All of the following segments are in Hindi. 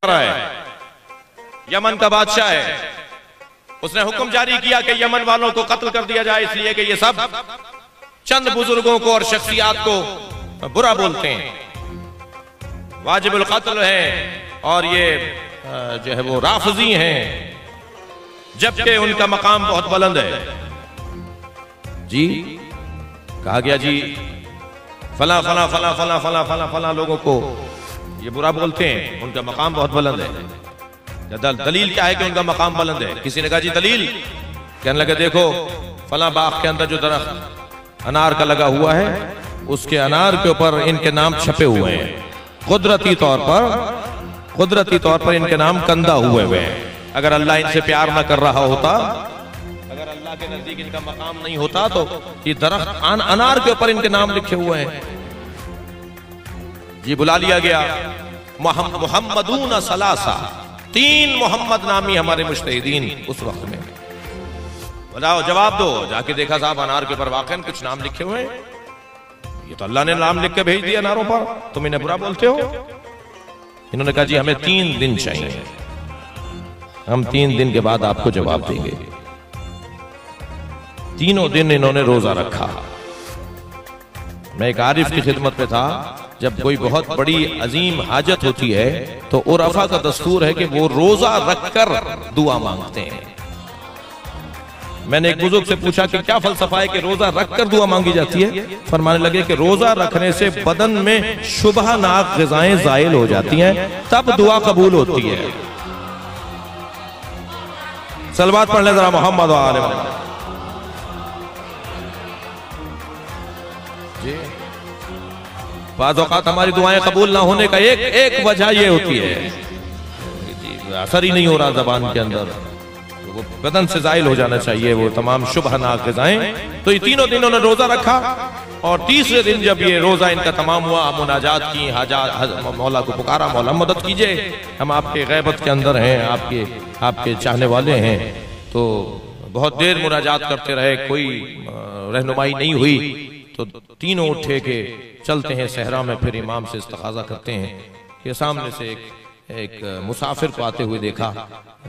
रहा है, यमन का बादशाह है, उसने हुक्म जारी किया कि यमन वालों को कत्ल कर दिया जाए, इसलिए कि ये सब चंद बुजुर्गों को और शख्सियात को बुरा बोलते हैं, वाजिबुल कत्ल है और ये जो है वो राफजी हैं, जबकि उनका मकाम बहुत बुलंद है। जी कहा गया जी फला फला फला फला फला फला फला लोगों को ये बुरा बोलते हैं, उनका मकाम बहुत बुलंद है। दलील क्या है कि उनका मकाम बुलंद है? किसी ने कहा जी दलील, कहने लगे देखो फला बाग के अंदर जो दरख्त अनार का लगा हुआ है उसके अनार के ऊपर इनके नाम छपे हुए हैं, कुदरती तौर पर इनके नाम कंदा हुए हैं। अगर अल्लाह इनसे प्यार ना कर रहा होता, अगर अल्लाह के नजदीक इनका मकाम नहीं होता तो ये दरख्त अनार के ऊपर इनके नाम लिखे हुए हैं। जी बुला लिया गया, मुहम्मदून सलासा, 3 मोहम्मद नामी हमारे मुज्तहिदीन उस वक्त में। बताओ जवाब दो, जाके देखा साहब अनार के ऊपर वाकई कुछ नाम लिखे हुए हैं, ये तो अल्लाह ने नाम लिख के भेज दिया अनारों पर, तुम इन्हें बुरा बोलते हो। इन्होंने कहा जी हमें 3 दिन चाहिए, हम 3 दिन के बाद आपको जवाब देंगे। 3 दिन इन्होंने रोजा रखा। मैं एक आरिफ की खिदमत पे था, जब कोई बहुत बड़ी अजीम हाजत होती है तो उरफा का दस्तूर है कि वो रोजा रखकर दुआ मांगते हैं। मैंने एक बुजुर्ग से पूछा कि क्या फलसफा है कि रोजा रखकर दुआ मांगी जाती है? फरमाने लगे कि रोजा रखने से बदन में शुबहनाक ग़िज़ाएं ज़ाइल हो जाती हैं, तब दुआ कबूल होती है। सलवात पढ़ ले जरा मोहम्मद व आले मोहम्मद। बाज़ औक़ात हमारी दुआएं कबूल ना होने का एक वजह ये होती है, असर ही नहीं हो रहा ज़बान के अंदर, तो वो बदन से ज़ाइल हो जाना चाहिए वो तमाम शुबहनाक ग़िज़ाएं। तो ये 3 दिन उन्होंने रोजा रखा और तीसरे दिन जब ये रोजा इनका तमाम हुआ, मुनाजात की, हाजात मौला को पुकारा, मौला मदद कीजिए, हम आपके गैबत के अंदर हैं, आपके चाहने वाले हैं। तो बहुत देर मुनाजात करते रहे, कोई रहनुमाई नहीं हुई, तो तीनों उठे के चलते हैं सहरा में, फिर इमाम से इस्तग़ाज़ा करते हैं कि सामने से एक मुसाफिर को आते हुए देखा,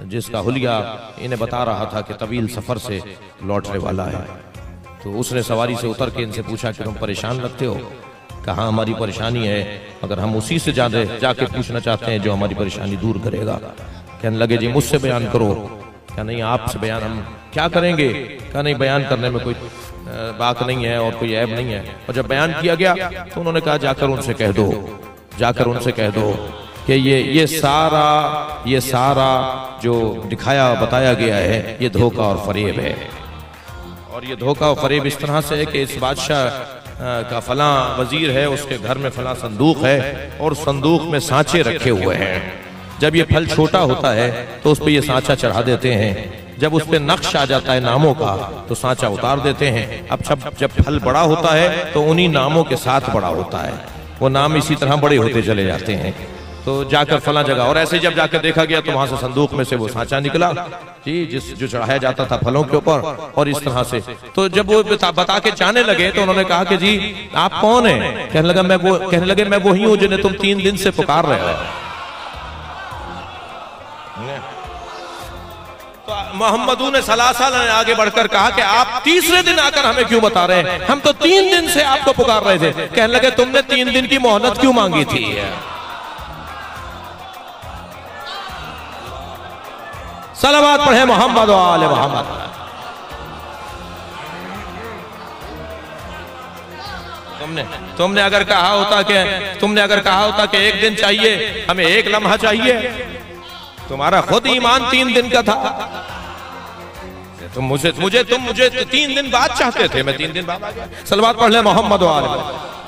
जिसका हुलिया इन्हें बता रहा था कि तवील सफर से लौटने वाला है। तो उसने सवारी से उतर के इनसे पूछा कि तुम परेशान लगते हो? कहाँ हमारी परेशानी है, अगर हम उसी से जाके पूछना चाहते हैं जो हमारी परेशानी दूर करेगा। कहने लगे जी मुझसे बयान करो। क्या नहीं आपसे बयान हम क्या करेंगे? क्या नहीं बयान करने में कोई बात नहीं है और कोई ऐब नहीं है। और जब बयान किया गया तो उन्होंने कहा जाकर उनसे कह दो कि ये सारा जो दिखाया बताया गया है ये धोखा और फरेब है। और ये धोखा और फरेब इस तरह से है कि इस बादशाह का फलां वजीर है, उसके घर में फलां संदूक है और संदूक में सांचे रखे हुए हैं। जब ये फल छोटा होता है तो उस पर ये सांचा चढ़ा देते हैं, जब उस पर नक्श आ जाता है नामों का तो सांचा उतार देते हैं। अब जब फल बड़ा होता है तो उन्हीं नामों के साथ बड़ा होता है, वो नाम इसी तरह बड़े होते चले जाते हैं। तो जाकर फला जगह, और ऐसे जब जाकर देखा गया तो वहां से संदूक में से वो सांचा निकला जी, जो चढ़ाया जाता था फलों के ऊपर, और इस तरह से। तो जब वो बता के जाने लगे तो उन्होंने कहा कि जी आप कौन हैं? कहने लगे मैं वही हूं जिन्हें तुम 3 दिन से पुकार रहे हो। तो मोहम्मदून सलासा ने आगे बढ़कर कहा कि आप तीसरे दिन आकर हमें क्यों बता रहे हैं? हम तो 3 दिन से आपको पुकार रहे थे। कहने लगे तुमने 3 दिन की मोहलत क्यों मांगी थी? सलावत पढ़े मोहम्मद व आले मोहम्मद। तुमने अगर कहा होता कि 1 दिन चाहिए, हमें 1 लम्हा चाहिए, तुम्हारा खुद ईमान 3 दिन का था। तुम मुझे 3 दिन बाद चाहते थे, मैं 3 दिन बाद आ गया। सलवात पढ़ ले मोहम्मद व आले मोहम्मद।